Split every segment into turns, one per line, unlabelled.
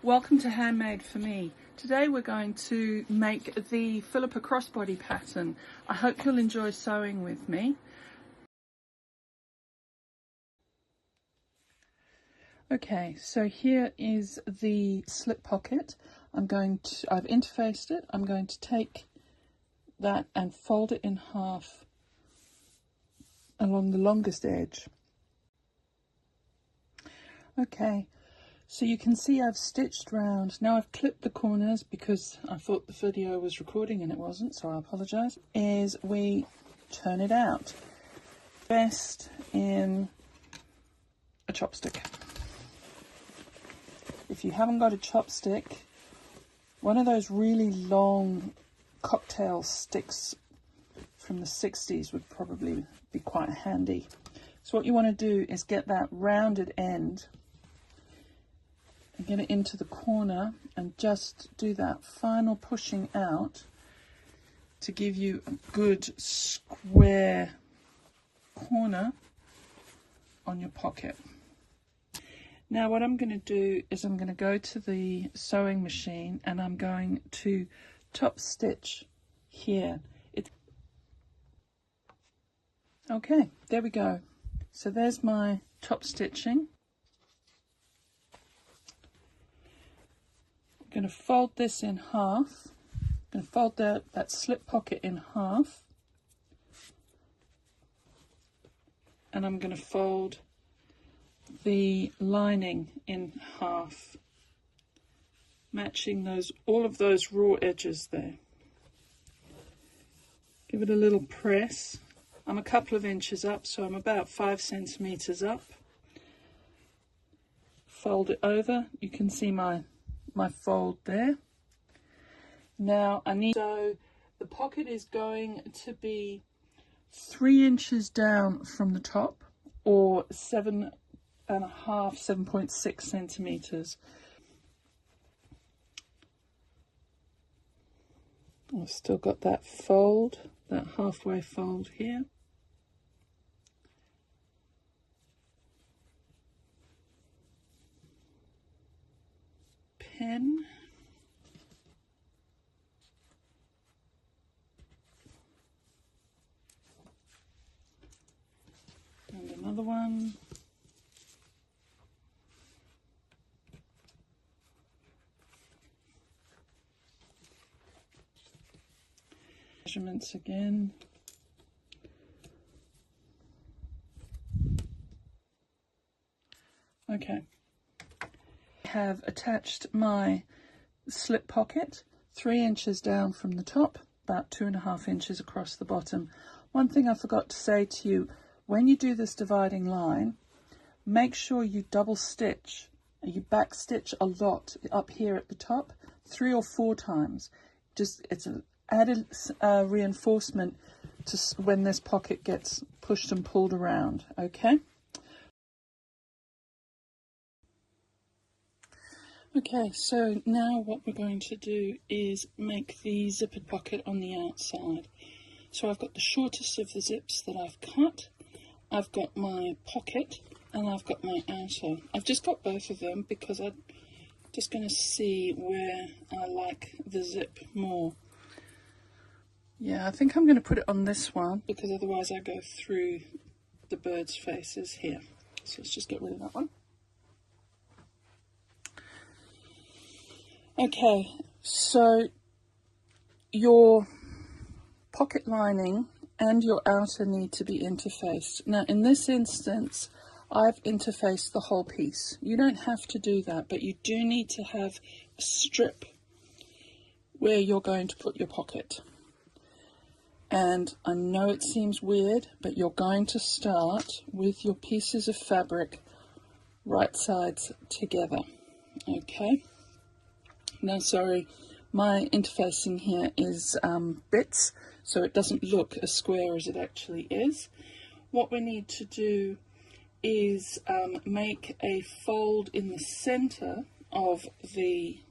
Welcome to Handmade for me. Today we're going to make the Phillippa crossbody pattern. I hope you'll enjoy sewing with me. Okay, so here is the slip pocket. I've interfaced it. I'm going to take that and fold it in half along the longest edge. Okay, so you can see I've stitched round. Now I've clipped the corners because I thought the video was recording and it wasn't, so I apologise. We turn it out. Best in a chopstick. If you haven't got a chopstick, one of those really long cocktail sticks from the 60s would probably be quite handy. So what you want to do is get that rounded end and get it into the corner and just do that final pushing out to give you a good square corner on your pocket. Now what I'm going to do is I'm going to go to the sewing machine and I'm going to top stitch here. Okay, there we go. So there's my top stitching. I'm going to fold this in half. I'm going to fold that slip pocket in half. And I'm going to fold the lining in half, matching all of those raw edges there. Give it a little press. I'm a couple of inches up, so I'm about 5 centimetres up. Fold it over. You can see my fold there. Now so the pocket is going to be 3 inches down from the top, or 7.6 centimetres. I've still got that fold, that halfway fold here. Pen. And another one. Measurements again. Okay. I have attached my slip pocket 3 inches down from the top, about 2.5 inches across the bottom. One thing I forgot to say to you, when you do this dividing line, make sure you double stitch. You back stitch a lot up here at the top, 3 or 4 times. It's an added reinforcement to when this pocket gets pushed and pulled around. Okay. Okay, so now what we're going to do is make the zippered pocket on the outside. So I've got the shortest of the zips that I've cut. I've got my pocket and I've got my outer. I've just got both of them because I'm just going to see where I like the zip more. Yeah, I think I'm going to put it on this one because otherwise I go through the bird's faces here. So let's just get rid of that one. Okay, so your pocket lining and your outer need to be interfaced. Now in this instance, I've interfaced the whole piece. You don't have to do that, but you do need to have a strip where you're going to put your pocket. And I know it seems weird, but you're going to start with your pieces of fabric right sides together. Okay. Now, sorry, my interfacing here is bits, so it doesn't look as square as it actually is. What we need to do is make a fold in the center of the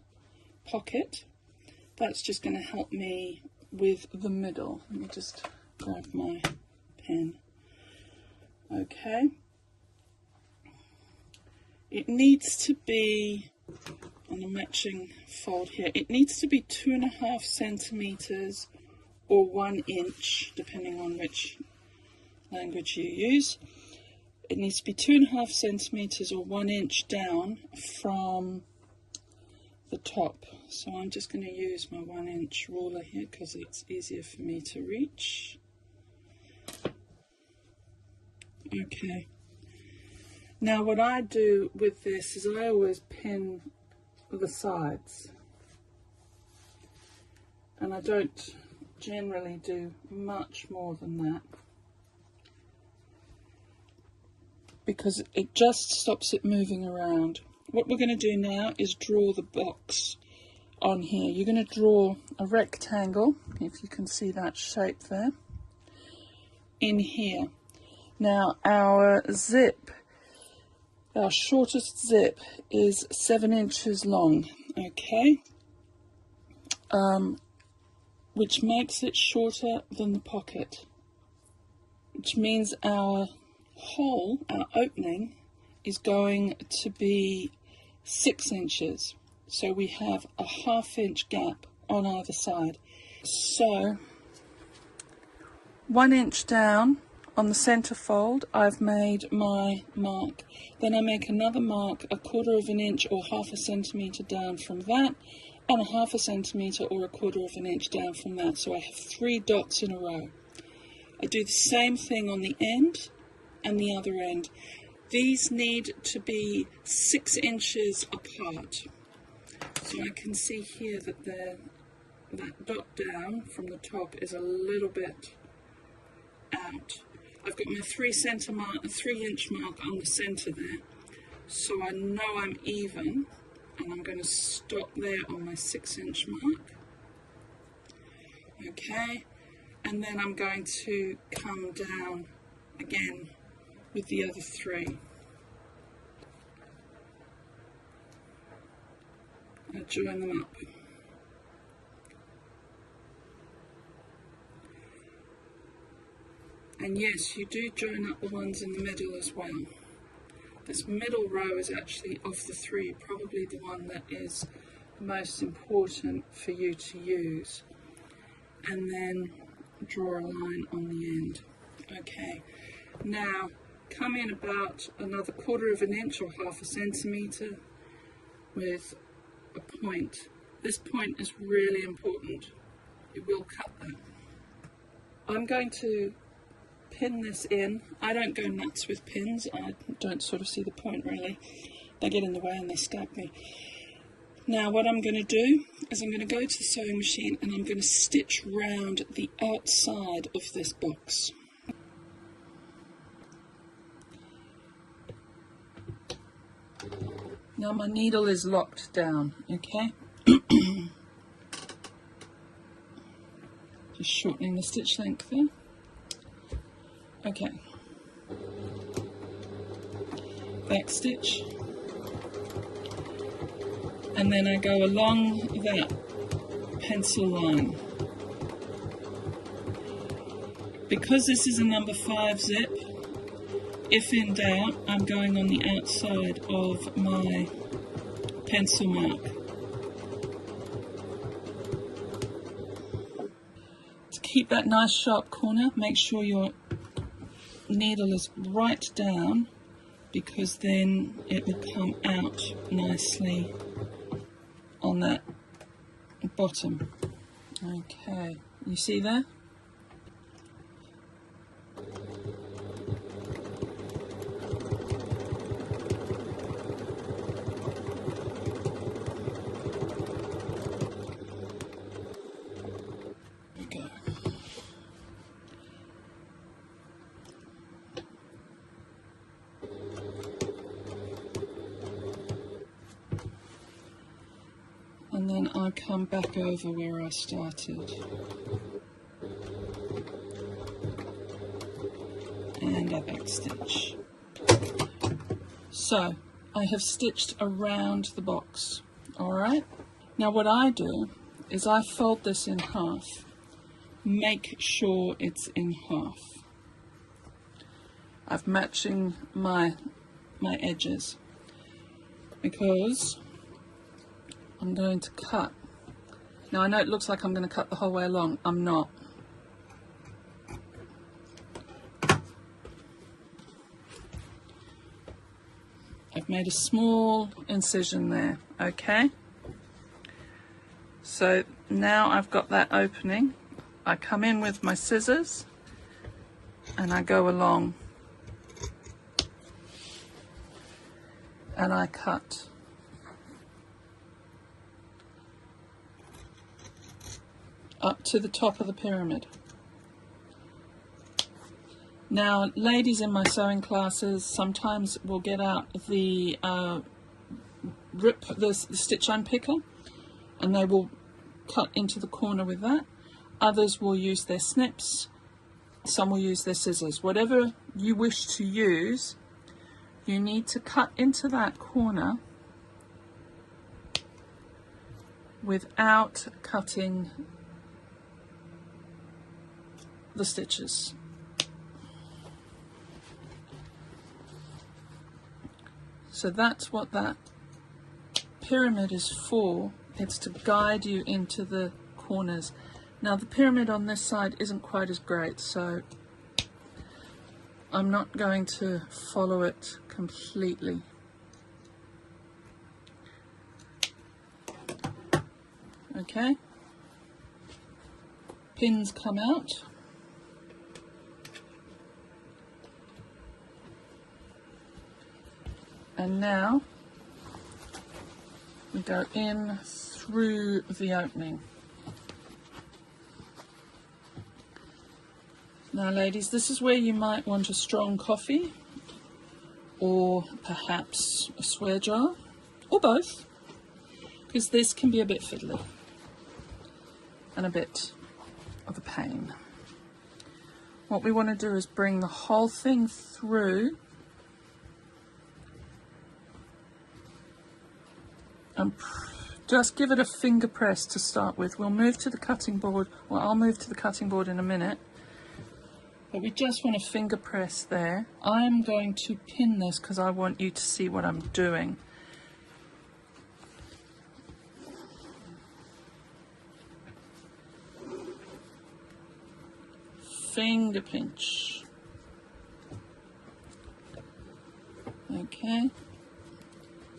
pocket. That's just going to help me with the middle. Let me just grab my pen. Okay. It needs to be on a matching fold here. It needs to be 2.5 centimetres or 1 inch, depending on which language you use. It needs to be 2.5 centimetres or 1 inch down from the top. So I'm just going to use my 1 inch ruler here because it's easier for me to reach. Okay. Now what I do with this is I always pin the sides, and I don't generally do much more than that because it just stops it moving around. What we're going to do now is draw the box on here. You're going to draw a rectangle, if you can see that shape there, in here. Now our zip, our shortest zip is 7 inches long, okay, which makes it shorter than the pocket, which means our hole, our opening, is going to be 6 inches. So we have a 1/2 inch gap on either side. So 1 inch down on the center fold, I've made my mark. Then I make another mark 1/4 inch or 1/2 centimetre down from that, and 1/2 centimetre or 1/4 inch down from that. So I have 3 dots in a row. I do the same thing on the end and the other end. These need to be 6 inches apart. So I can see here that that dot down from the top is a little bit out. I've got my 3 inch mark on the centre there, so I know I'm even, and I'm going to stop there on my 6 inch mark. Okay, and then I'm going to come down again with the other 3. I join them up. And yes, you do join up the ones in the middle as well. This middle row is actually, of the 3, probably the one that is most important for you to use. And then draw a line on the end. Okay, now come in about another 1/4 inch or 1/2 centimetre with a point. This point is really important. It will cut that. I'm going to pin this in. I don't go nuts with pins. I don't sort of see the point really. They get in the way and they stab me. Now what I'm going to do is I'm going to go to the sewing machine and I'm going to stitch round the outside of this box. Now my needle is locked down, okay? Just shortening the stitch length there. Okay. Back stitch. And then I go along that pencil line. Because this is a number 5 zip, if in doubt, I'm going on the outside of my pencil mark. To keep that nice sharp corner, make sure your needle is right down, because then it will come out nicely on that bottom. Okay, you see there? And then I come back over where I started. And I backstitch. So, I have stitched around the box, alright? Now what I do is I fold this in half. Make sure it's in half. I'm matching my edges, because I'm going to cut. Now I know it looks like I'm going to cut the whole way along. I'm not. I've made a small incision there, okay? So now I've got that opening. I come in with my scissors and I go along and I cut. Up to the top of the pyramid. Now, ladies in my sewing classes sometimes will get out the stitch unpicker, and they will cut into the corner with that. Others will use their snips. Some will use their scissors. Whatever you wish to use, you need to cut into that corner without cutting the stitches. So that's what that pyramid is for. It's to guide you into the corners. Now the pyramid on this side isn't quite as great, so I'm not going to follow it completely. Okay, pins come out. And now we go in through the opening. Now ladies, this is where you might want a strong coffee, or perhaps a swear jar, or both, because this can be a bit fiddly and a bit of a pain. What we want to do is bring the whole thing through and just give it a finger press to start with. We'll move to the cutting board, well, I'll move to the cutting board in a minute, but we just want to finger press there. I'm going to pin this because I want you to see what I'm doing. Finger pinch. Okay.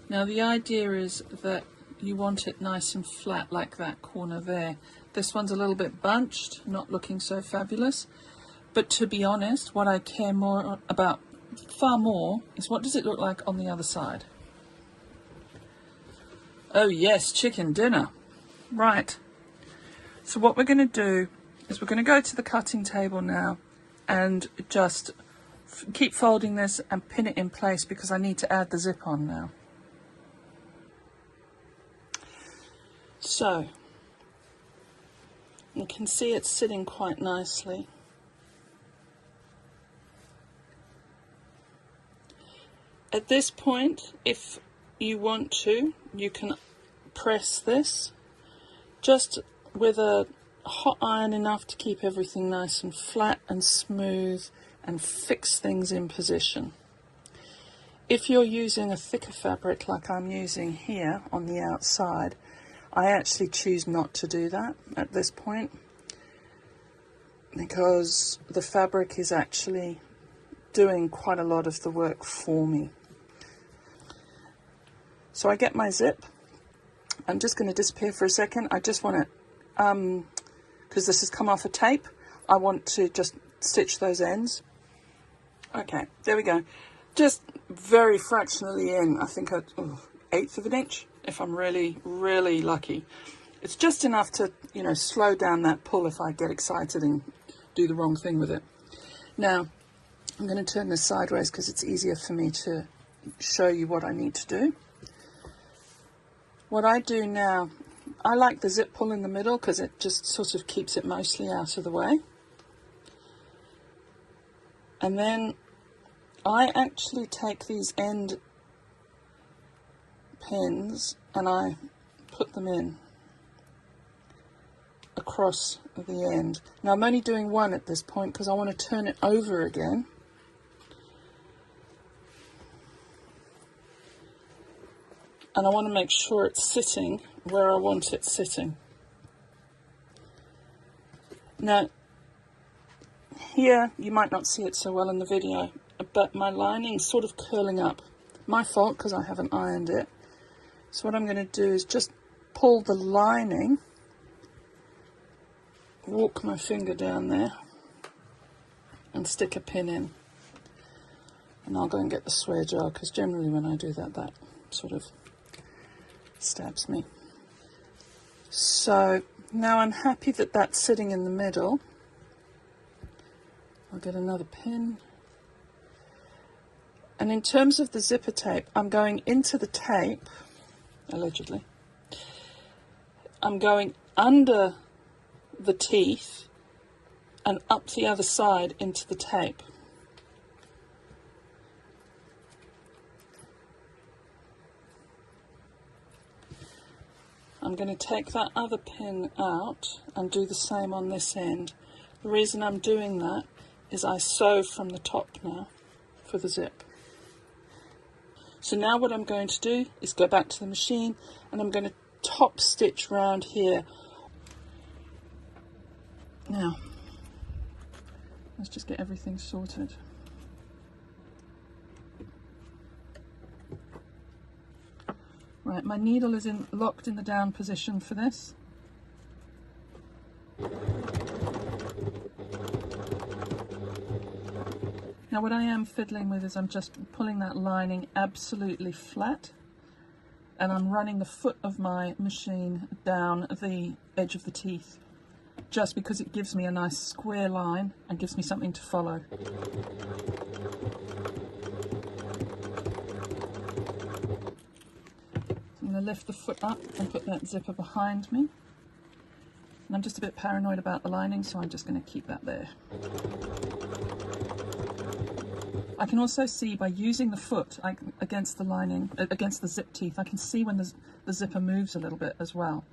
Now the idea is that you want it nice and flat like that corner there. This one's a little bit bunched, not looking so fabulous. But to be honest, what I care more about, far more, is what does it look like on the other side. Oh yes, chicken dinner. Right. So what we're going to do is we're going to go to the cutting table now and just keep folding this and pin it in place because I need to add the zip on now. So, you can see it's sitting quite nicely. At this point, if you want to, you can press this just with a hot iron enough to keep everything nice and flat and smooth and fix things in position. If you're using a thicker fabric like I'm using here on the outside, I actually choose not to do that at this point because the fabric is actually doing quite a lot of the work for me. So I get my zip. I'm just going to disappear for a second. I just want to, because this has come off a tape, I want to just stitch those ends. Okay, there we go. Just very fractionally in, I think an eighth of an inch. If I'm really, really lucky. It's just enough to, you know, slow down that pull if I get excited and do the wrong thing with it. Now, I'm going to turn this sideways because it's easier for me to show you what I need to do. What I do now, I like the zip pull in the middle because it just sort of keeps it mostly out of the way. And then I actually take these end pins and I put them in across the end. Now I'm only doing one at this point because I want to turn it over again. and I want to make sure it's sitting where I want it sitting. Now, here you might not see it so well in the video, but my lining's sort of curling up. My fault, because I haven't ironed it. So what I'm going to do is just pull the lining, walk my finger down there, and stick a pin in. And I'll go and get the swear jar, because generally when I do that, that sort of stabs me. So now I'm happy that that's sitting in the middle. I'll get another pin. And in terms of the zipper tape, I'm going into the tape, allegedly. I'm going under the teeth and up the other side into the tape. I'm going to take that other pin out and do the same on this end. The reason I'm doing that is I sew from the top now for the zip. So now what I'm going to do is go back to the machine and I'm going to top stitch round here. Now, let's just get everything sorted. Right, my needle is locked in the down position for this. Now what I am fiddling with is I'm just pulling that lining absolutely flat, and I'm running the foot of my machine down the edge of the teeth, just because it gives me a nice square line and gives me something to follow. I'm going to lift the foot up and put that zipper behind me. And I'm just a bit paranoid about the lining, so I'm just going to keep that there. I can also see by using the foot against the lining, against the zip teeth, I can see when the zipper moves a little bit as well.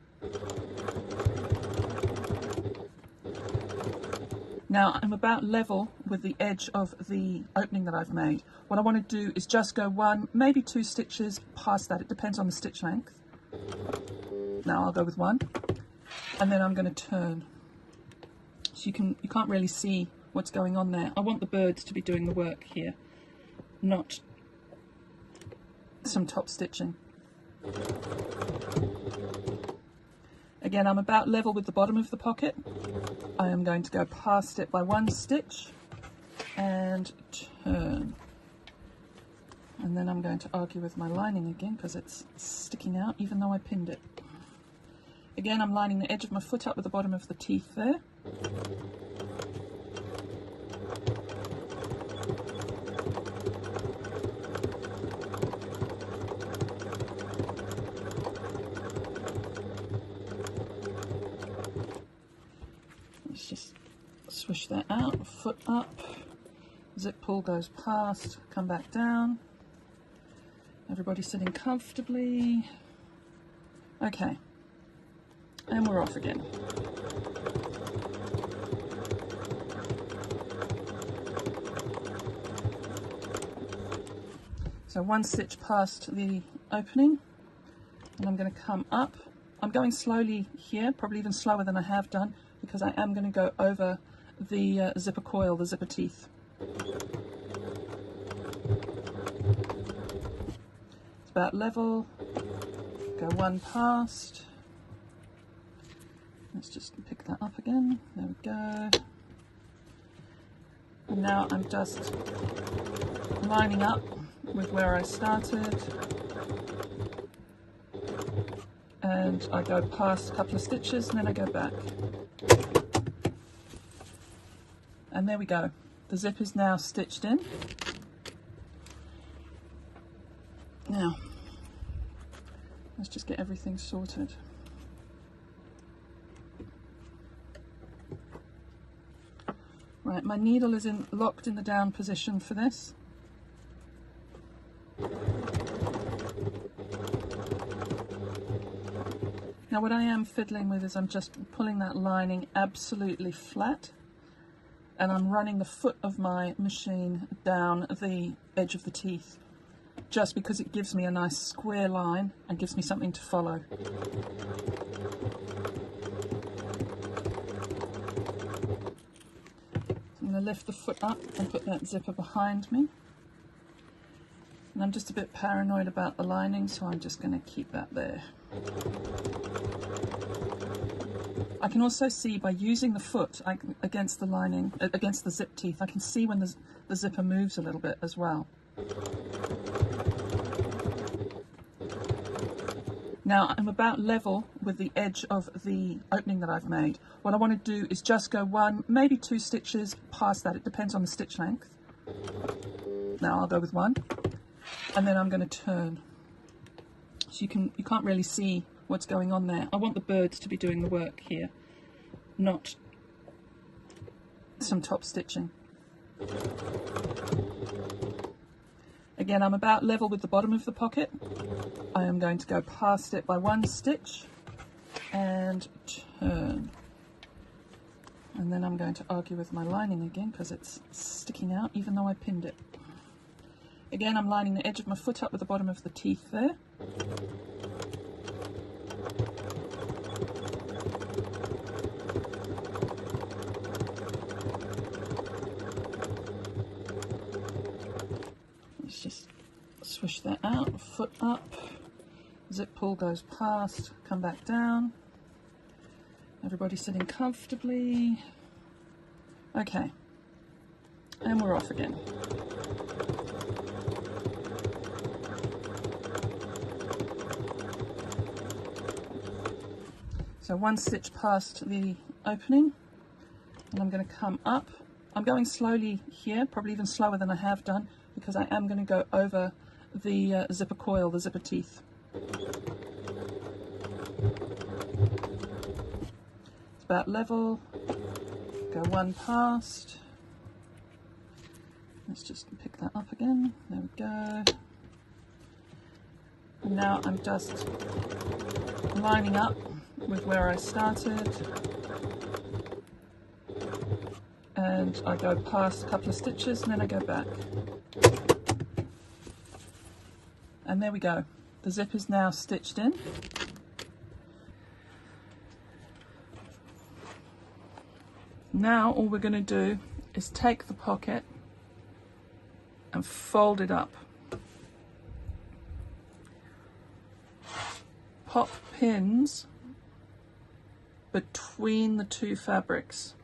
Now I'm about level with the edge of the opening that I've made. What I want to do is just go one, maybe two stitches past that. It depends on the stitch length. Now I'll go with one, and then I'm going to turn. So you can't really see what's going on there. I want the birds to be doing the work here, not some top stitching. Again, I'm about level with the bottom of the pocket. I am going to go past it by one stitch and turn. And then I'm going to argue with my lining again because it's sticking out even though I pinned it. Again, I'm lining the edge of my foot up with the bottom of the teeth there. Let's just swish that out, foot up, zip pull goes past, come back down. Everybody sitting comfortably. Okay, and we're off again. So one stitch past the opening, and I'm going to come up. I'm going slowly here, probably even slower than I have done, because I am going to go over the zipper coil, the zipper teeth. It's about level. Go one past. Let's just pick that up again. There we go. And now I'm just lining up with where I started. And I go past a couple of stitches and then I go back. And there we go. The zip is now stitched in. Now, let's just get everything sorted. Right, my needle is locked in the down position for this. Now what I am fiddling with is I'm just pulling that lining absolutely flat, and I'm running the foot of my machine down the edge of the teeth. just because it gives me a nice square line and gives me something to follow. I'm going to lift the foot up and put that zipper behind me. And I'm just a bit paranoid about the lining, so I'm just going to keep that there. I can also see by using the foot against the lining, against the zip teeth, I can see when the zipper moves a little bit as well. Now I'm about level with the edge of the opening that I've made. What I want to do is just go 1, maybe 2 stitches past that. It depends on the stitch length. Now I'll go with 1, and then I'm going to turn. So you can't really see what's going on there. I want the birds to be doing the work here, not some top stitching. Again, I'm about level with the bottom of the pocket. I am going to go past it by 1 stitch and turn. And then I'm going to argue with my lining again because it's sticking out even though I pinned it. Again, I'm lining the edge of my foot up with the bottom of the teeth there. Let's just swish that out, foot up, zip pull goes past, come back down. Everybody sitting comfortably. Okay, and we're off again. So 1 stitch past the opening, and I'm going to come up. I'm going slowly here, probably even slower than I have done, because I am going to go over the zipper coil, the zipper teeth. It's about level. Go 1 past. Let's just pick that up again. There we go. And now I'm just lining up with where I started, and I go past a couple of stitches and then I go back, and there we go. The zip is now stitched in. Now all we're going to do is take the pocket and fold it up. Pop pins between the 2 fabrics.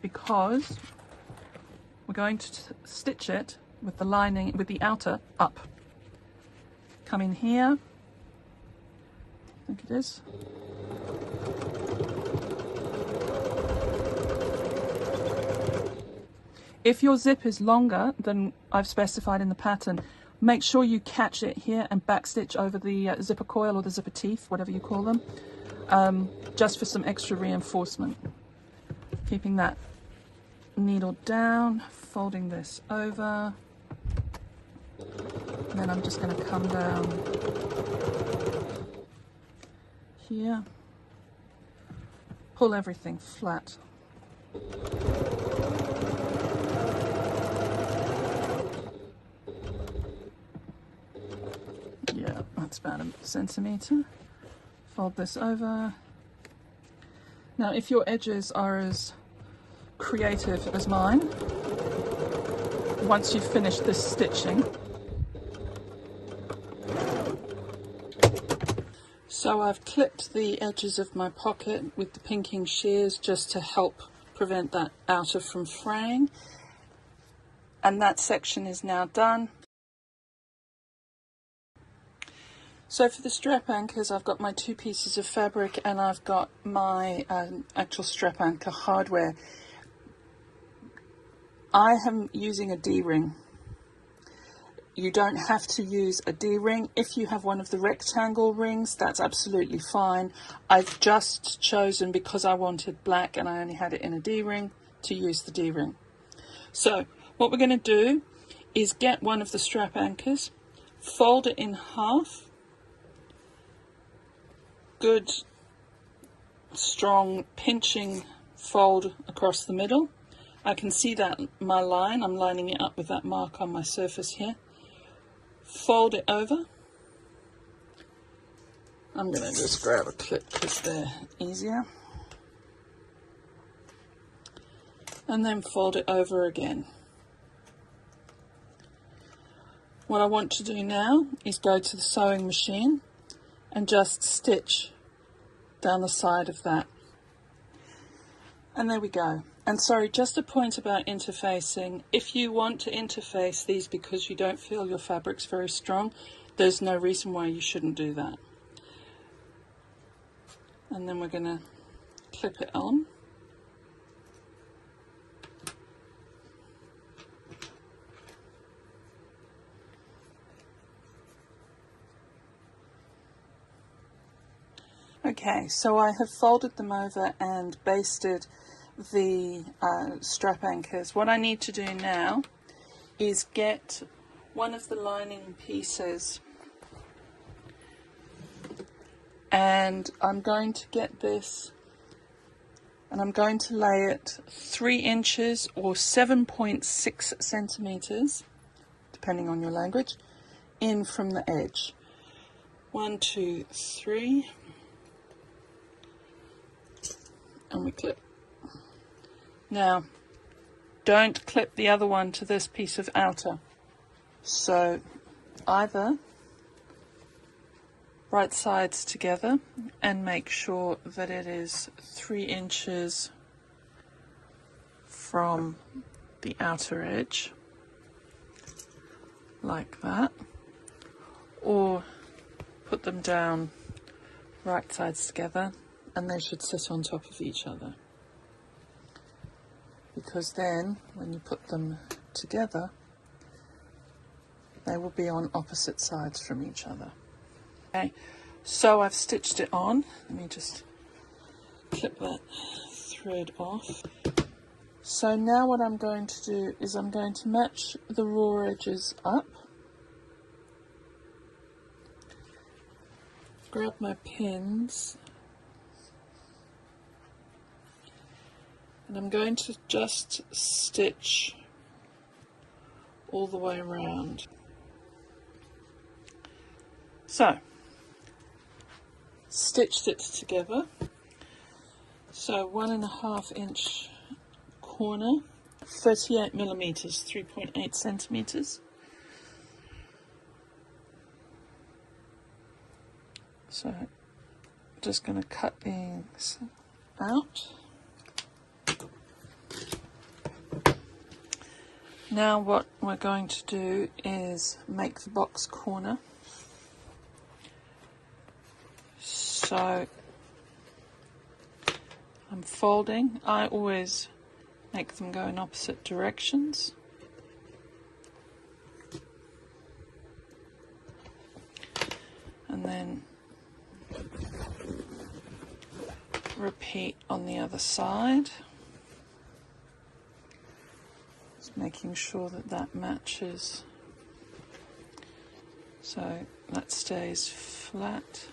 Because we're going to stitch it with the lining, with the outer up. Come in here, I think it is. If your zip is longer than I've specified in the pattern, make sure you catch it here and backstitch over the zipper coil or the zipper teeth, whatever you call them, just for some extra reinforcement. Keeping that needle down, folding this over, and then I'm just going to come down here, pull everything flat. Yeah, that's about a centimetre. Fold this over. Now if your edges are as creative as mine, once you've finished this stitching, so I've clipped the edges of my pocket with the pinking shears just to help prevent that outer from fraying, and that section is now done. So for the strap anchors, I've got my 2 pieces of fabric and I've got my actual strap anchor hardware. I am using a D-ring. You don't have to use a D-ring. If you have one of the rectangle rings, that's absolutely fine. I've just chosen, because I wanted black and I only had it in a D-ring, to use the D-ring. So what we're going to do is get one of the strap anchors, fold it in half, good strong pinching fold across the middle. I can see that my line, I'm lining it up with that mark on my surface here. Fold it over. I'm going to just grab a clip because they're easier. And then fold it over again. What I want to do now is go to the sewing machine and just stitch down the side of that. And there we go. And sorry, just a point about interfacing. If you want to interface these because you don't feel your fabric's very strong, there's no reason why you shouldn't do that. And then we're going to clip it on. Okay, so I have folded them over and basted the strap anchors. What I need to do now is get one of the lining pieces, and I'm going to get this and I'm going to lay it 3 inches or 7.6 centimetres, depending on your language, in from the edge. 1, 2, 3. And we clip. Now, don't clip the other one to this piece of outer. So either right sides together and make sure that it is 3 inches from the outer edge, like that, or put them down right sides together, and they should sit on top of each other, because then when you put them together they will be on opposite sides from each other. Okay, so I've stitched it on. Let me just clip that thread off. So now what I'm going to do is I'm going to match the raw edges up, grab my pins, and I'm going to just stitch all the way around. So, stitched it together. So 1.5 inch corner, 38 millimeters, 3.8 centimeters. So, just going to cut these out. Now what we're going to do is make the box corner. So I'm folding. I always make them go in opposite directions. And then repeat on the other side. Making sure that that matches, so that stays flat.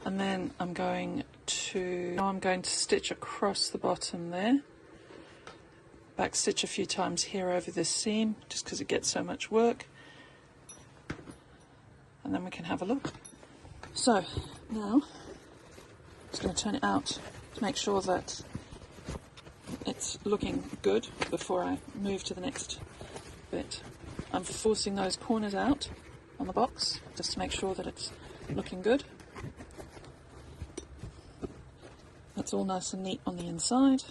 And then I'm going to stitch across the bottom there, back stitch a few times here over this seam just because it gets so much work, and then we can have a look. So now I'm just going to turn it out to make sure that it's looking good before I move to the next bit. I'm forcing those corners out on the box just to make sure that it's looking good. That's all nice and neat on the inside.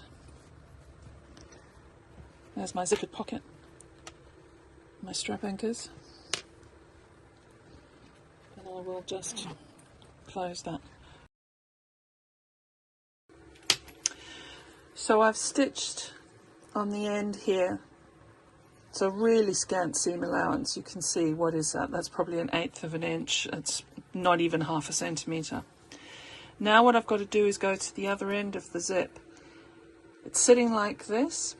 There's my zippered pocket, my strap anchors, and I will just close that. So I've stitched on the end here. It's a really scant seam allowance. You can see, what is that? That's probably 1/8 of an inch. It's not even 1/2 centimetre. Now what I've got to do is go to the other end of the zip. It's sitting like this.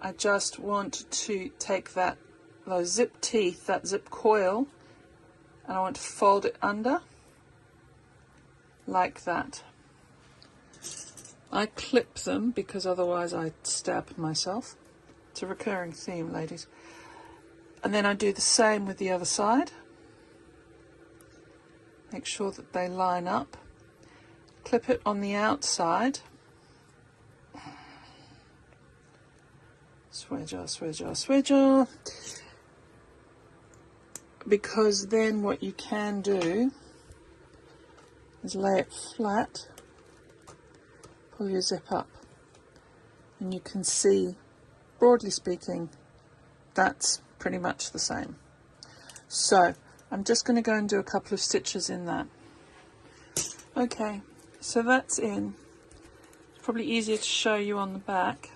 I just want to take those zip teeth, that zip coil, and I want to fold it under like that. I clip them because otherwise I'd stab myself. It's a recurring theme, ladies. And then I do the same with the other side. Make sure that they line up. Clip it on the outside. Swedger, swedger, swedger. Because then what you can do is lay it flat, pull your zip up, and you can see, broadly speaking, that's pretty much the same. So I'm just going to go and do a couple of stitches in that. Okay, so that's in. It's probably easier to show you on the back.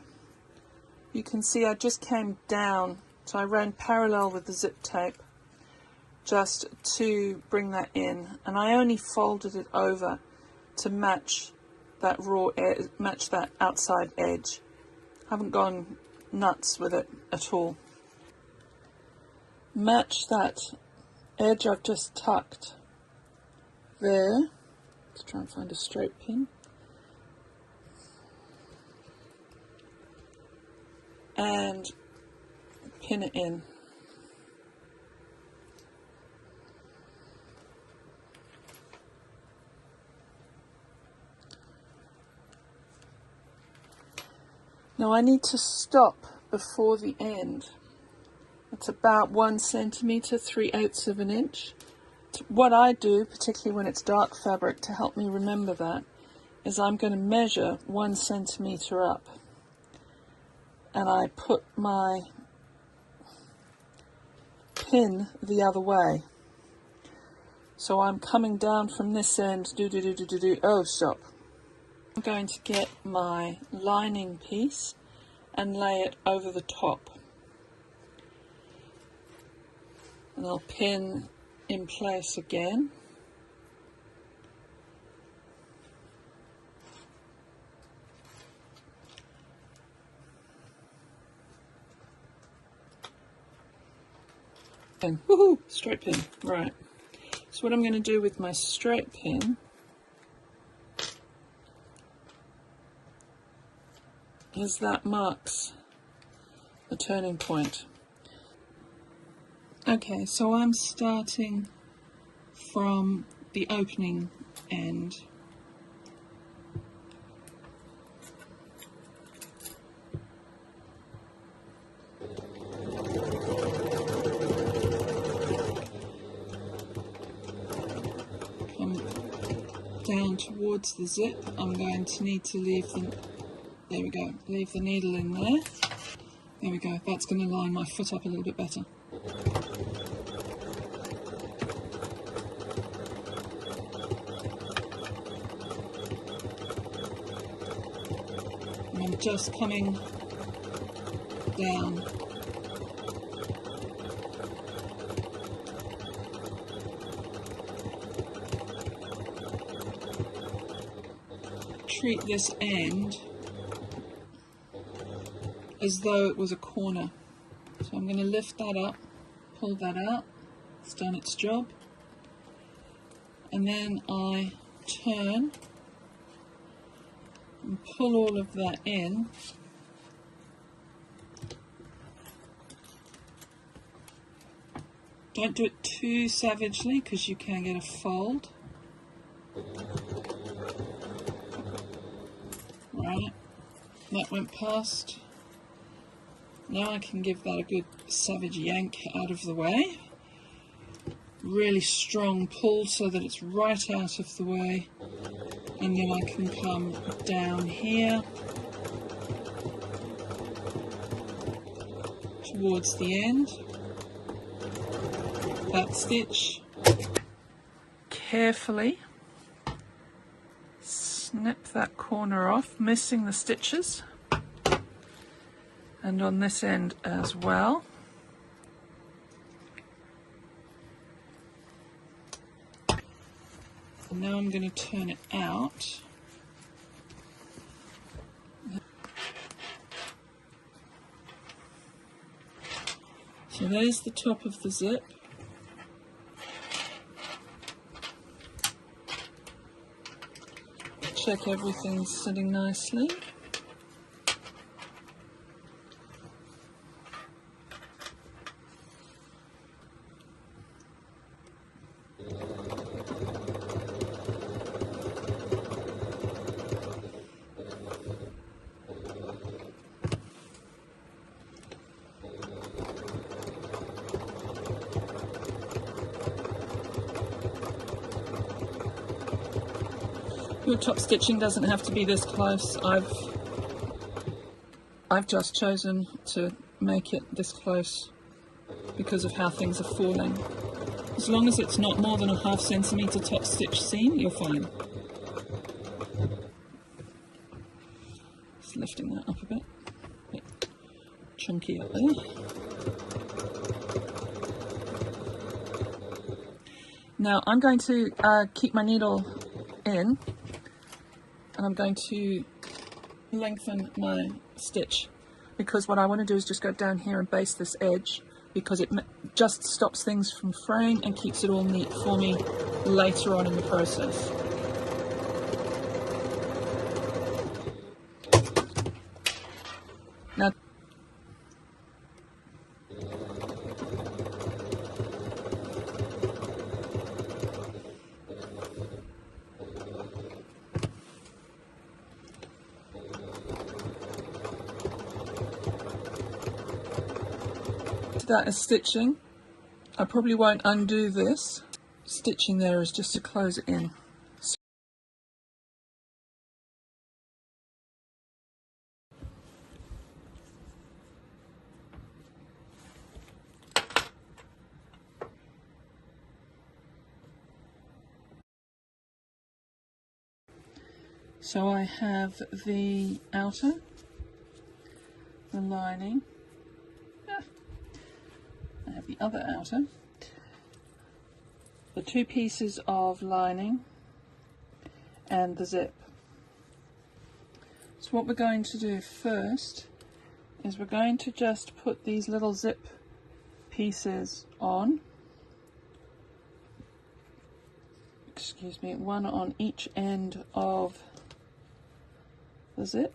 You can see I just came down, so I ran parallel with the zip tape just to bring that in, and I only folded it over to match that match that outside edge. I haven't gone nuts with it at all. Match that edge I've just tucked there. Let's try and find a straight pin. And pin it in. Now I need to stop before the end. It's about 1 centimetre, 3/8 of an inch. What I do, particularly when it's dark fabric, to help me remember that, is I'm going to measure 1 centimetre up. And I put my pin the other way. So I'm coming down from this end, oh, stop. I'm going to get my lining piece and lay it over the top. And I'll pin in place again. And woohoo, straight pin. Right. So what I'm going to do with my straight pin is that marks the turning point. Okay, so I'm starting from the opening end. Come down towards the zip. I'm going to need to leave there we go, leave the needle in there. There we go, that's going to line my foot up a little bit better. And I'm just coming down. Treat this end as though it was a corner. So I'm going to lift that up, pull that out, it's done its job, and then I turn and pull all of that in. Don't do it too savagely because you can get a fold. Right, that went past. Now I can give that a good savage yank out of the way. Really strong pull so that it's right out of the way. And then I can come down here towards the end. That stitch. Carefully snip that corner off, missing the stitches. And on this end as well. Now I'm going to turn it out. So there's the top of the zip. Check everything's sitting nicely. Your top stitching doesn't have to be this close. I've just chosen to make it this close because of how things are falling. As long as it's not more than a 1/2 centimetre top stitch seam, you're fine. Just lifting that up a bit. Bit chunky up there. Now I'm going to keep my needle in, and I'm going to lengthen my stitch, because what I want to do is just go down here and base this edge, because it just stops things from fraying and keeps it all neat for me later on in the process. Now, that is stitching. I probably won't undo this. Stitching there is just to close it in. So I have the outer, the lining, I have the other outer, the 2 pieces of lining, and the zip. So what we're going to do first is we're going to just put these little zip pieces on, excuse me, one on each end of the zip.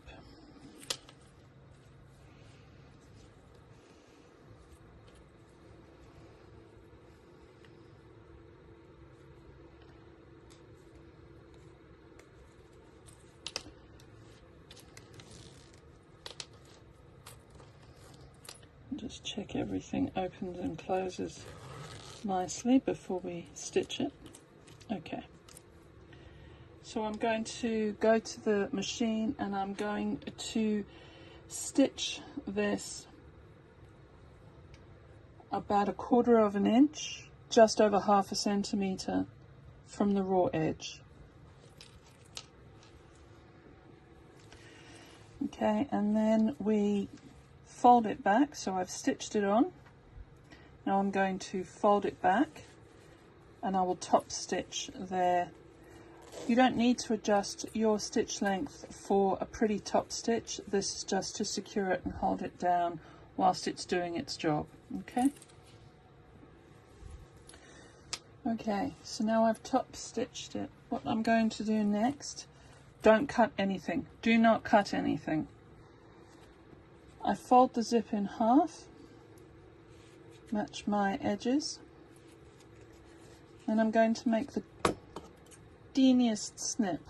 Just check everything opens and closes nicely before we stitch it. Okay. So I'm going to go to the machine and I'm going to stitch this about 1/4 of an inch, just over 1/2 centimetre from the raw edge. Okay, and then we fold it back. So I've stitched it on. Now I'm going to fold it back and I will top stitch there. You don't need to adjust your stitch length for a pretty top stitch. This is just to secure it and hold it down whilst it's doing its job. Okay. Okay, so now I've top stitched it. What I'm going to do next, don't cut anything. Do not cut anything. I fold the zip in half, match my edges, and I'm going to make the teeniest snip.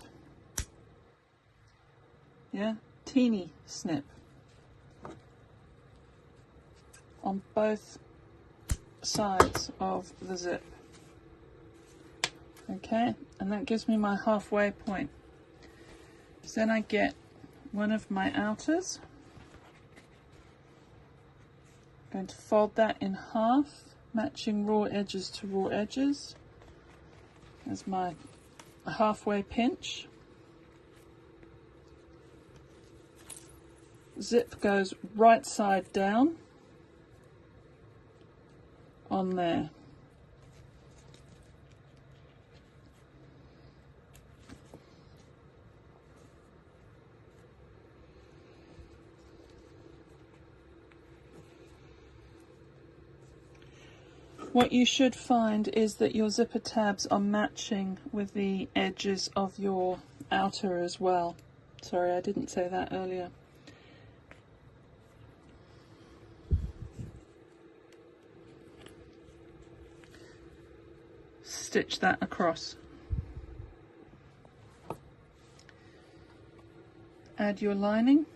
Yeah, teeny snip on both sides of the zip. Okay, and that gives me my halfway point. So then I get one of my outers. I'm going to fold that in half, matching raw edges to raw edges. There's my halfway pinch. Zip goes right side down on there. What you should find is that your zipper tabs are matching with the edges of your outer as well. Sorry, I didn't say that earlier. Stitch that across. Add your lining.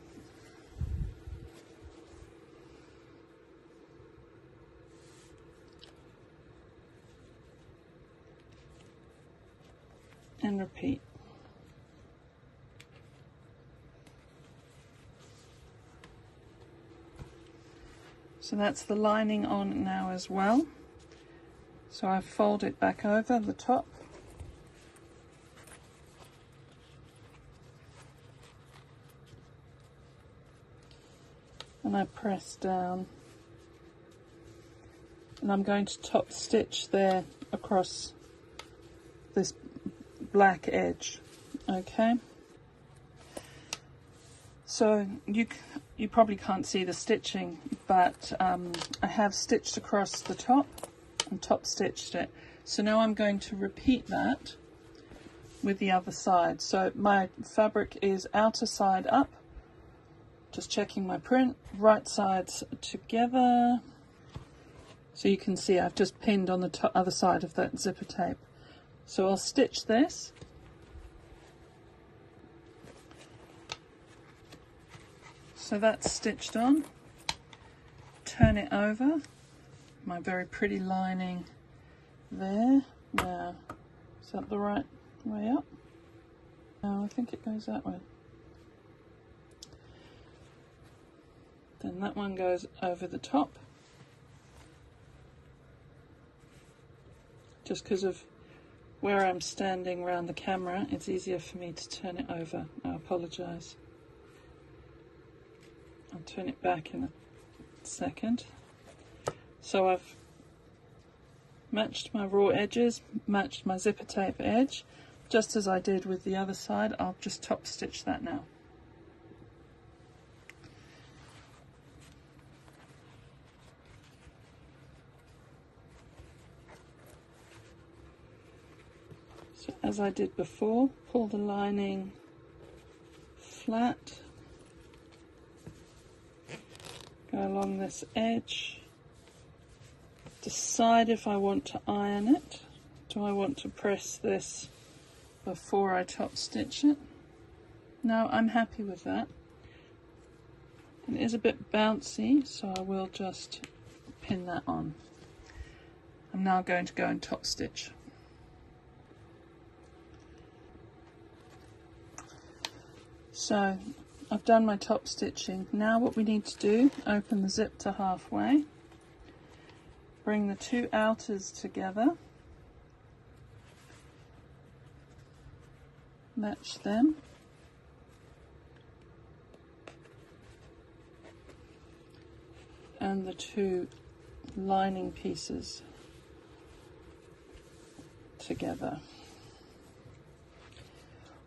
And repeat. So that's the lining on now as well. So I fold it back over the top. And I press down. And I'm going to top stitch there across this black edge. Okay. So you probably can't see the stitching, but I have stitched across the top and top stitched it. So now I'm going to repeat that with the other side. So my fabric is outer side up, just checking my print, right sides together. So you can see I've just pinned on the other side of that zipper tape. So I'll stitch this. So that's stitched on. Turn it over. My very pretty lining there. Now, is that the right way up? No, I think it goes that way. Then that one goes over the top. Just because of where I'm standing around the camera, it's easier for me to turn it over. I apologise. I'll turn it back in a second. So I've matched my raw edges, matched my zipper tape edge, just as I did with the other side. I'll just top stitch that now. So as I did before, pull the lining flat, go along this edge, decide if I want to iron it. Do I want to press this before I top stitch it? No, I'm happy with that. It is a bit bouncy, so I will just pin that on. I'm now going to go and top stitch. So I've done my top stitching. Now what we need to do, open the zip to halfway, bring the two outers together, match them, and the two lining pieces together.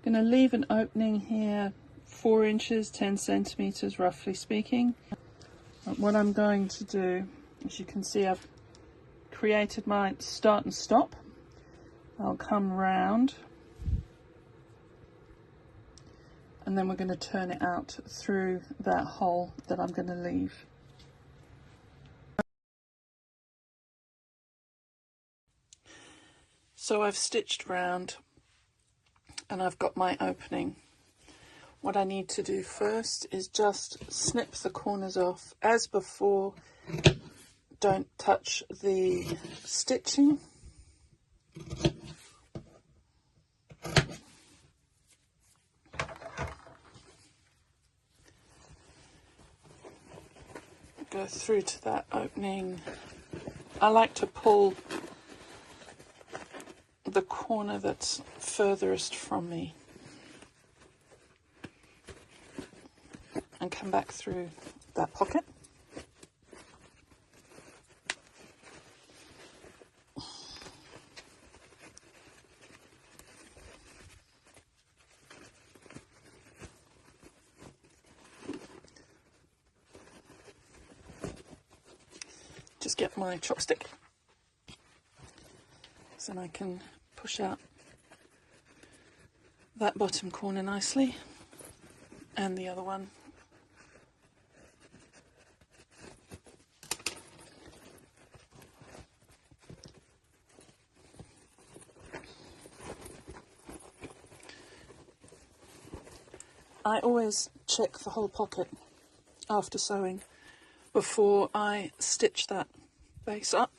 I'm going to leave an opening here 4 inches, 10 centimetres roughly speaking. What I'm going to do, as you can see, I've created my start and stop. I'll come round and then we're going to turn it out through that hole that I'm going to leave. So I've stitched round and I've got my opening. What I need to do first is just snip the corners off. As before, don't touch the stitching. Go through to that opening. I like to pull the corner that's furthest from me and come back through that pocket. Just get my chopstick. because then I can push out that bottom corner nicely, and the other one. I always check the whole pocket after sewing before I stitch that base up.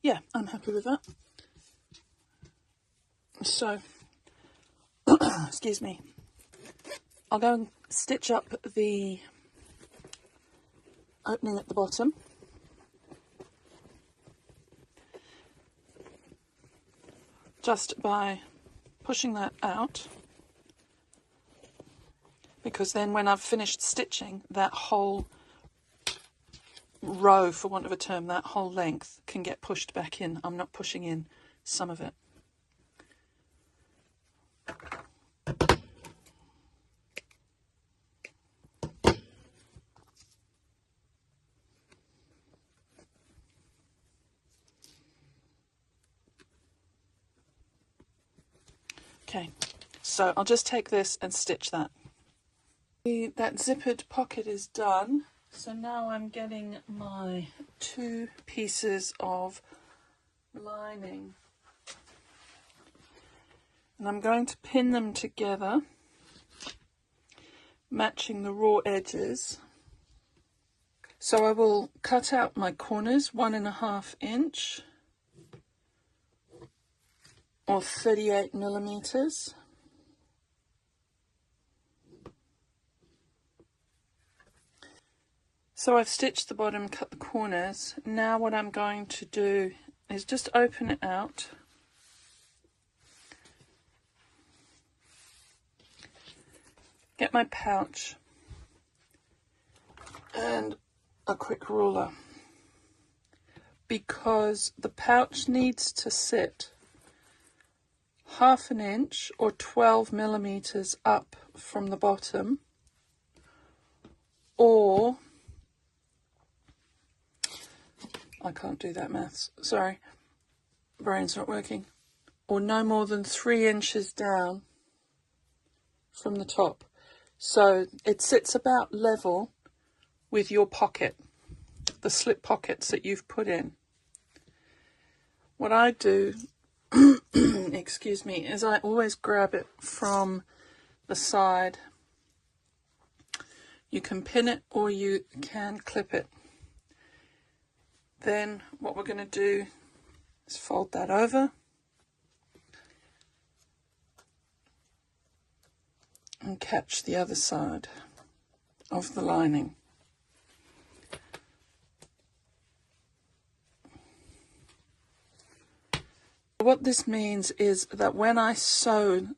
Yeah, I'm happy with that. So, excuse me, I'll go and stitch up the opening at the bottom. Just by pushing that out, because then when I've finished stitching, that whole row, for want of a term, that whole length can get pushed back in. I'm not pushing in some of it. Okay, so I'll just take this and stitch that. That zippered pocket is done. So now I'm getting my 2 pieces of lining, and I'm going to pin them together, matching the raw edges. So I will cut out my corners 1.5 inch or 38 millimeters. So I've stitched the bottom, cut the corners. Now what I'm going to do is just open it out. Get my pouch and a quick ruler, because the pouch needs to sit 1/2 inch or 12 millimeters up from the bottom, or I can't do that maths, sorry, brain's not working, or no more than 3 inches down from the top. So it sits about level with your pocket, the slip pockets that you've put in. What I do, excuse me, is I always grab it from the side. You can pin it or you can clip it. Then what we're going to do is fold that over and catch the other side of the lining. What this means is that when I sew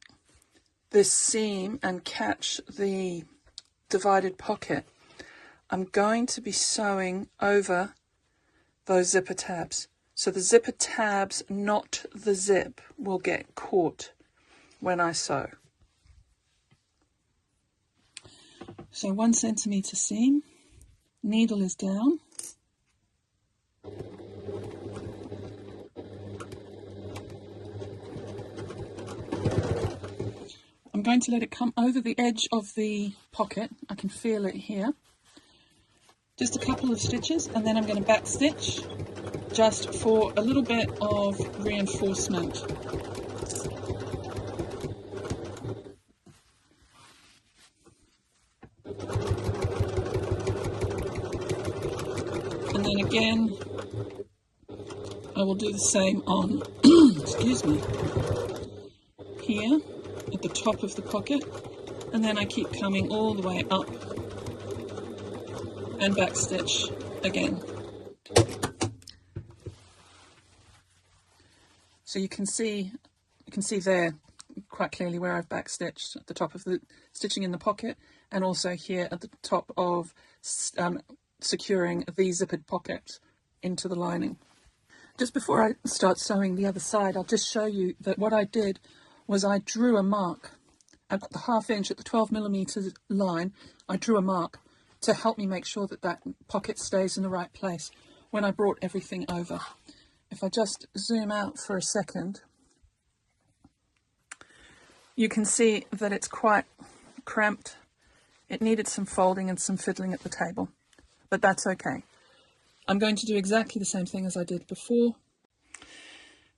this seam and catch the divided pocket, I'm going to be sewing over those zipper tabs. So the zipper tabs, not the zip, will get caught when I sew. So 1 centimetre seam, needle is down. I'm going to let it come over the edge of the pocket. I can feel it here. Just a couple of stitches, and then I'm going to back stitch just for a little bit of reinforcement. And then again, I will do the same on, excuse me, here at the top of the pocket, and then I keep coming all the way up and back stitch again. So you can see there quite clearly where I've back stitched at the top of the stitching in the pocket, and also here at the top of securing the zippered pocket into the lining. Just before I start sewing the other side, I'll just show you that what I did was I drew a mark at the 1/2 inch at the 12 millimeter line. I drew a mark to help me make sure that that pocket stays in the right place when I brought everything over. If I just zoom out for a second, you can see that it's quite cramped. It needed some folding and some fiddling at the table, but that's okay. I'm going to do exactly the same thing as I did before.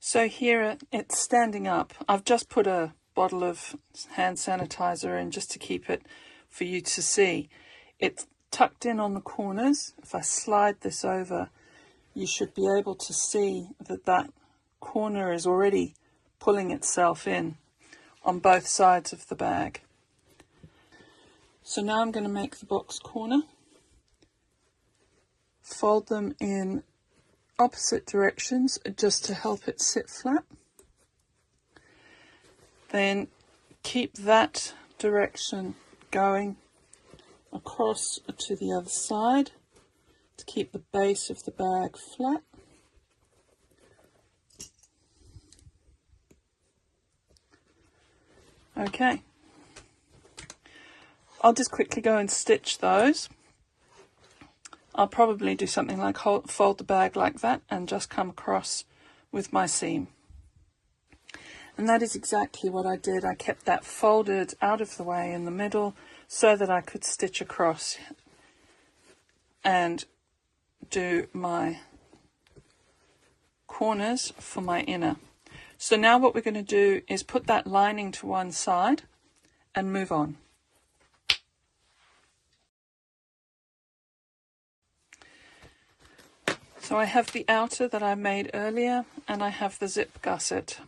So here it's standing up. I've just put a bottle of hand sanitizer in just to keep it for you to see. It's tucked in on the corners. If I slide this over, you should be able to see that that corner is already pulling itself in on both sides of the bag. So now I'm going to make the box corner, fold them in opposite directions just to help it sit flat. Then keep that direction going across to the other side to keep the base of the bag flat. Okay, I'll just quickly go and stitch those. I'll probably do something like fold the bag like that and just come across with my seam. And that is exactly what I did. I kept that folded out of the way in the middle so that I could stitch across and do my corners for my inner. So now what we're going to do is put that lining to one side and move on. So I have the outer that I made earlier and I have the zip gusset.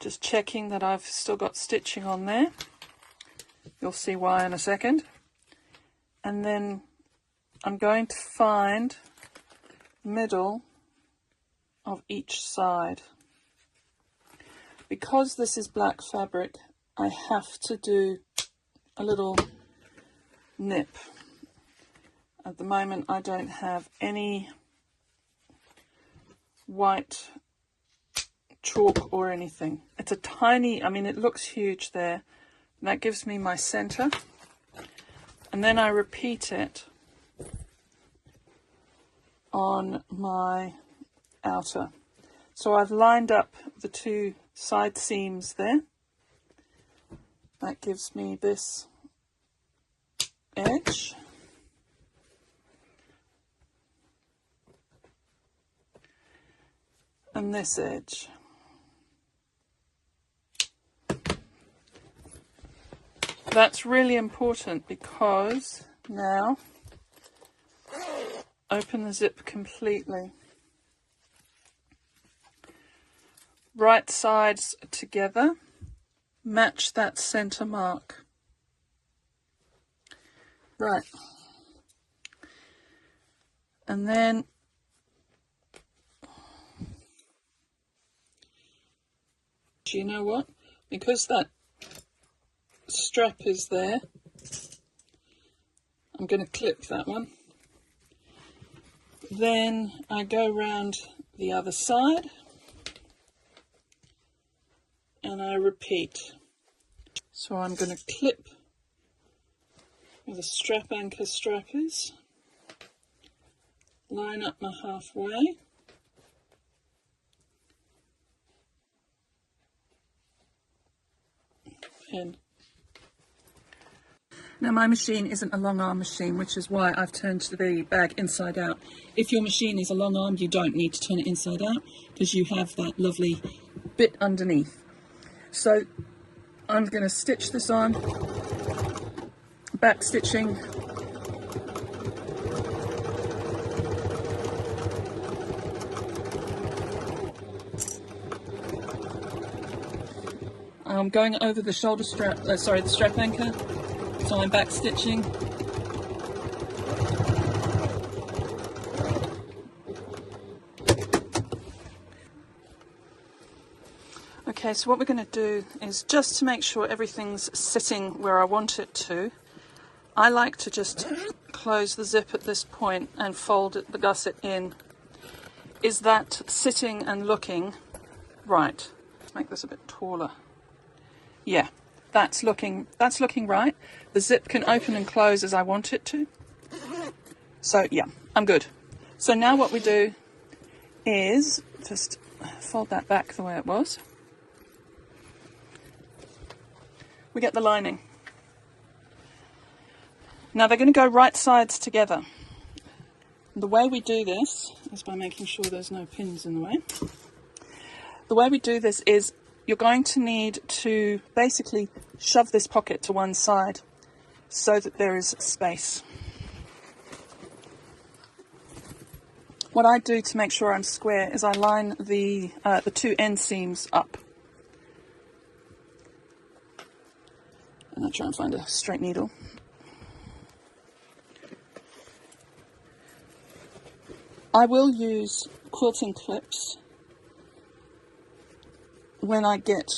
Just checking that I've still got stitching on there. You'll see why in a second. And then I'm going to find the middle of each side. Because this is black fabric, I have to do a little nip. At the moment I don't have any white chalk or anything. It's a tiny, I mean it looks huge there. That gives me my center. And then I repeat it on my outer. So I've lined up the two side seams there. That gives me this edge. And this edge. That's really important because now open the zip completely. Right sides together, match that center mark. Right. And then do you know what? Because that strap is there, I'm going to clip that one. Then I go round the other side and I repeat. So I'm going to clip where the strap anchor strap is, line up my halfway, pin. Now my machine isn't a long arm machine, which is why I've turned the bag inside out. If your machine is a long arm, you don't need to turn it inside out because you have that lovely bit underneath. So I'm going to stitch this on, back stitching. I'm going over the shoulder strap, the strap anchor, so I'm back stitching. Okay, so what we're going to do is, just to make sure everything's sitting where I want it to, I like to just close the zip at this point and fold the gusset in. Is that sitting and looking right? Let's make this a bit taller. Yeah, that's looking right. The zip can open and close as I want it to. So yeah, I'm good. So now what we do is just fold that back the way it was. We get the lining. Now they're going to go right sides together. The way we do this is by making sure there's no pins in the way. The way we do this is you're going to need to basically shove this pocket to one side so that there is space. What I do to make sure I'm square is I line the two end seams up. And I try and find a straight needle. I will use quilting clips when I get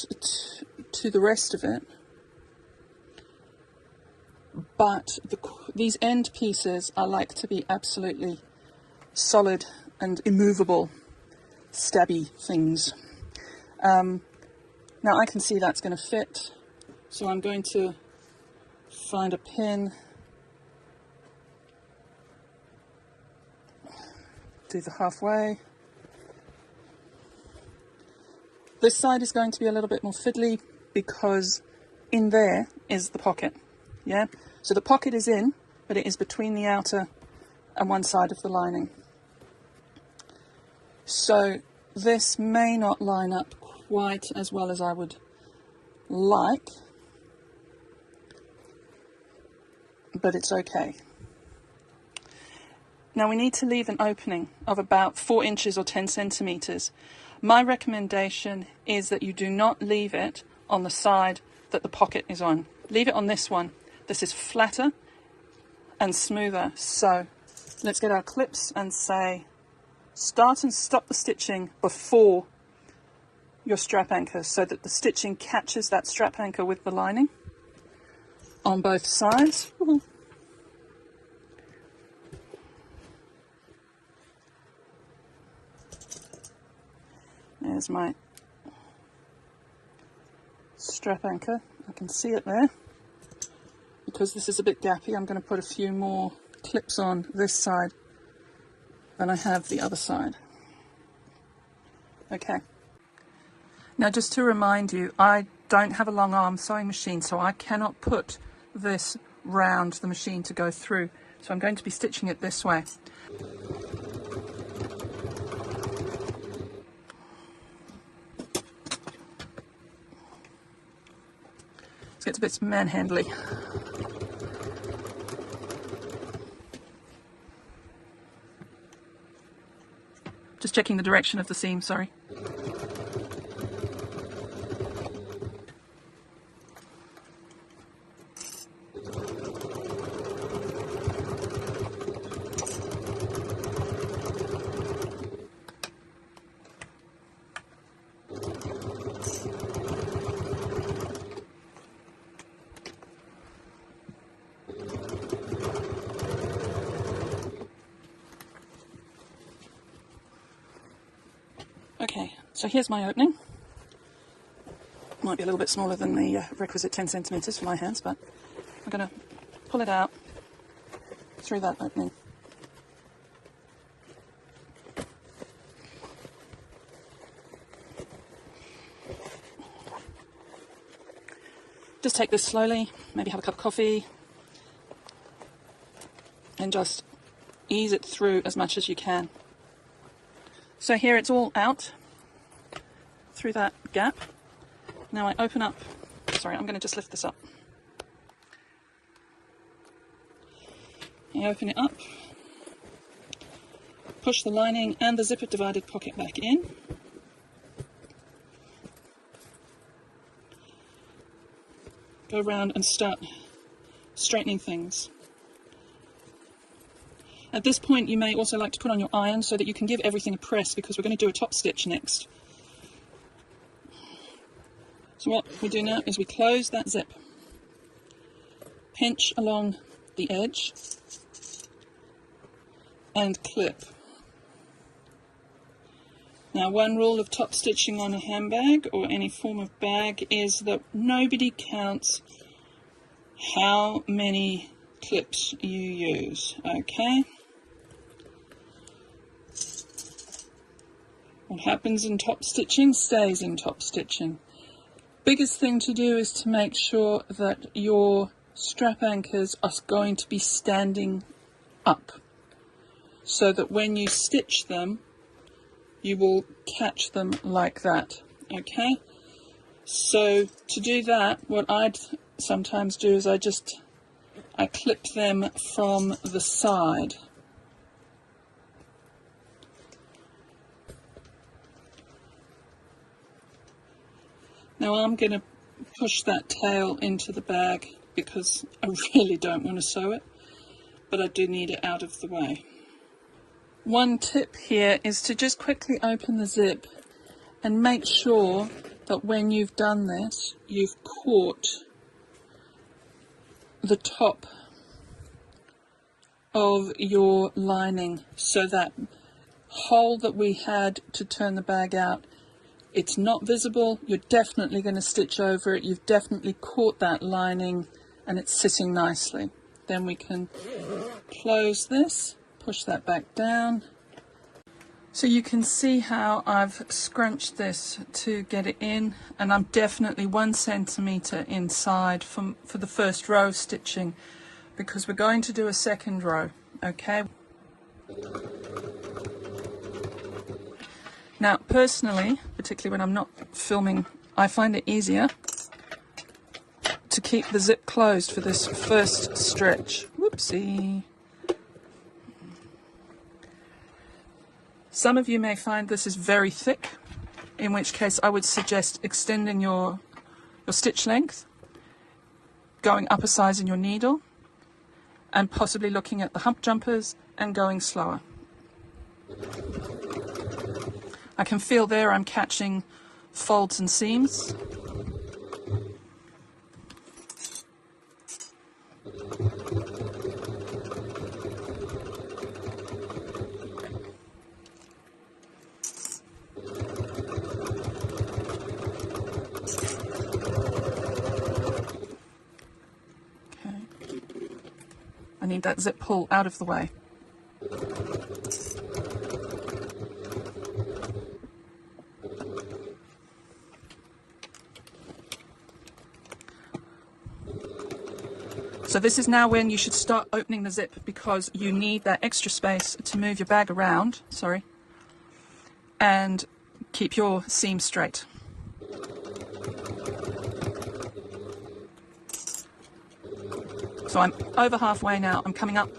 to the rest of it, but these end pieces I like to be absolutely solid and immovable, stabby things. Now I can see that's going to fit, so I'm going to find a pin, do the halfway. This side is going to be a little bit more fiddly because in there is the pocket, yeah? So the pocket is in, but it is between the outer and one side of the lining. So this may not line up quite as well as I would like, but it's okay. Now we need to leave an opening of about 4 inches or 10 centimetres. My recommendation is that you do not leave it on the side that the pocket is on. Leave it on this one. This is flatter and smoother. So let's get our clips and say, start and stop the stitching before your strap anchor so that the stitching catches that strap anchor with the lining on both sides. There's my strap anchor. I can see it there. Because this is a bit gappy, I'm going to put a few more clips on this side than I have the other side. Okay. Now just to remind you, I don't have a long arm sewing machine, so I cannot put this round the machine to go through. So I'm going to be stitching it this way. Gets a bit manhandly. Just checking the direction of the seam, sorry. Okay, so here's my opening. Might be a little bit smaller than the requisite 10 centimetres for my hands, but I'm going to pull it out through that opening. Just take this slowly, maybe have a cup of coffee, and just ease it through as much as you can. So here it's all out through that gap. Now I open up, sorry, I'm going to just lift this up. I open it up, push the lining and the zipper divided pocket back in. Go around and start straightening things. At this point you may also like to put on your iron so that you can give everything a press, because we're going to do a top stitch next. So what we do now is we close that zip, pinch along the edge and clip. Now, one rule of top stitching on a handbag or any form of bag is that nobody counts how many clips you use, okay? What happens in top stitching stays in top stitching. Biggest thing to do is to make sure that your strap anchors are going to be standing up, so that when you stitch them, you will catch them like that, okay? So to do that, what I'd sometimes do is I clip them from the side. Now I'm going to push that tail into the bag because I really don't want to sew it, but I do need it out of the way. One tip here is to just quickly open the zip and make sure that when you've done this, you've caught the top of your lining, so that hole that we had to turn the bag out, it's not visible. You're definitely going to stitch over it. You've definitely caught that lining and it's sitting nicely. Then we can close this, push that back down. So you can see how I've scrunched this to get it in, and I'm definitely 1 centimetre inside for the first row of stitching, because we're going to do a second row, okay? Now, personally, particularly when I'm not filming, I find it easier to keep the zip closed for this first stretch. Whoopsie. Some of you may find this is very thick, in which case I would suggest extending your stitch length, going up a size in your needle, and possibly looking at the hump jumpers and going slower. I can feel there I'm catching folds and seams. Okay. I need that zip pull out of the way. So this is now when you should start opening the zip, because you need that extra space to move your bag around, and keep your seam straight. So I'm over halfway now. I'm coming up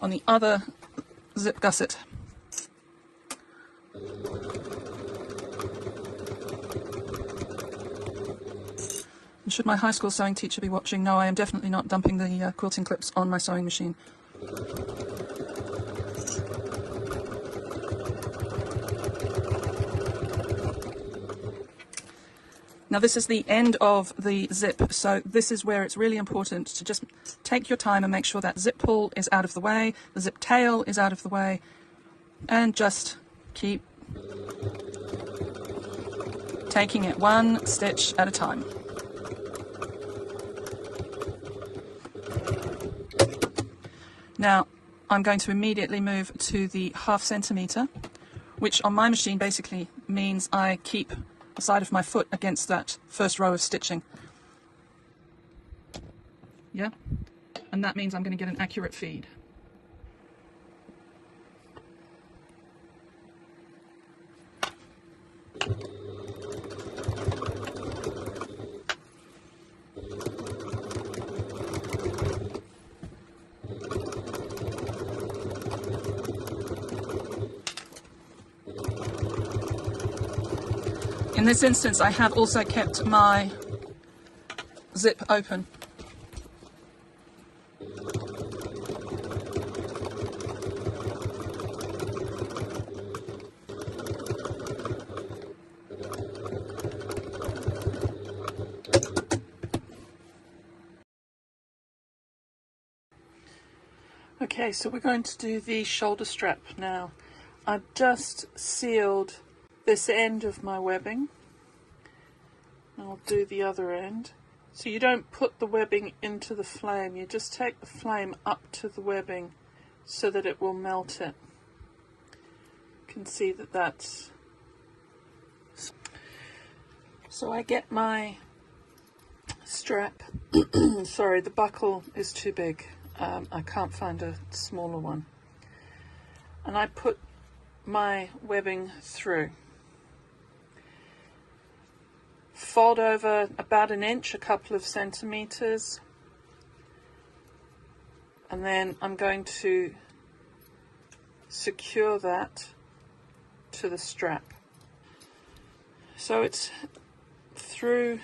on the other zip gusset. Should my high school sewing teacher be watching? No, I am definitely not dumping the quilting clips on my sewing machine. Now this is the end of the zip, so this is where it's really important to just take your time and make sure that zip pull is out of the way, the zip tail is out of the way, and just keep taking it 1 stitch at a time. Now, I'm going to immediately move to the 1/2 centimetre, which on my machine basically means I keep the side of my foot against that first row of stitching. Yeah? And that means I'm going to get an accurate feed. In this instance, I have also kept my zip open. Okay, so we're going to do the shoulder strap now. I've just sealed this end of my webbing. I'll do the other end. So you don't put the webbing into the flame, you just take the flame up to the webbing so that it will melt it. You can see that that's... So I get my strap. Sorry, the buckle is too big. I can't find a smaller one. And I put my webbing through. Fold over about an inch, a couple of centimetres, and then I'm going to secure that to the strap. So it's through.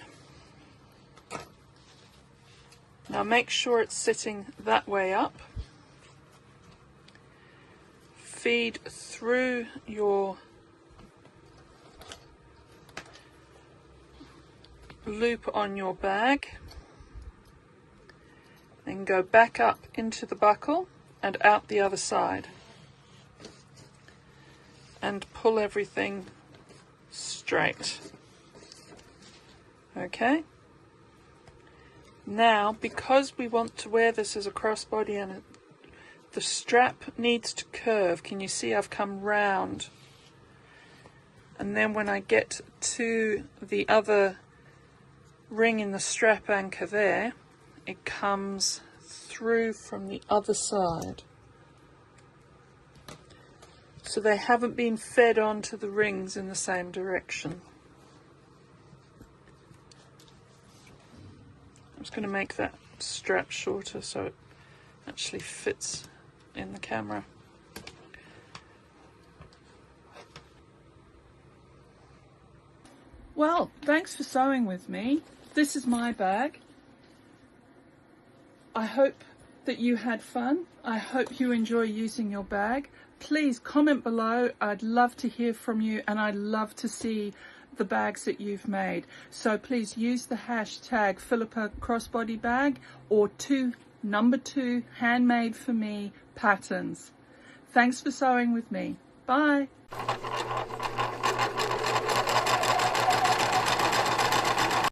Now make sure it's sitting that way up. Feed through your loop on your bag, then go back up into the buckle and out the other side, and pull everything straight. Okay, now because we want to wear this as a crossbody and the strap needs to curve, can you see I've come round, and then when I get to the other ring in the strap anchor there, it comes through from the other side. So they haven't been fed onto the rings in the same direction. I'm just going to make that strap shorter so it actually fits in the camera. Well, thanks for sewing with me. This is my bag. I hope that you had fun. I hope you enjoy using your bag. Please comment below. I'd love to hear from you, and I'd love to see the bags that you've made. So please use the hashtag Phillippa crossbody bag or number 2 handmade for me patterns. Thanks for sewing with me. Bye.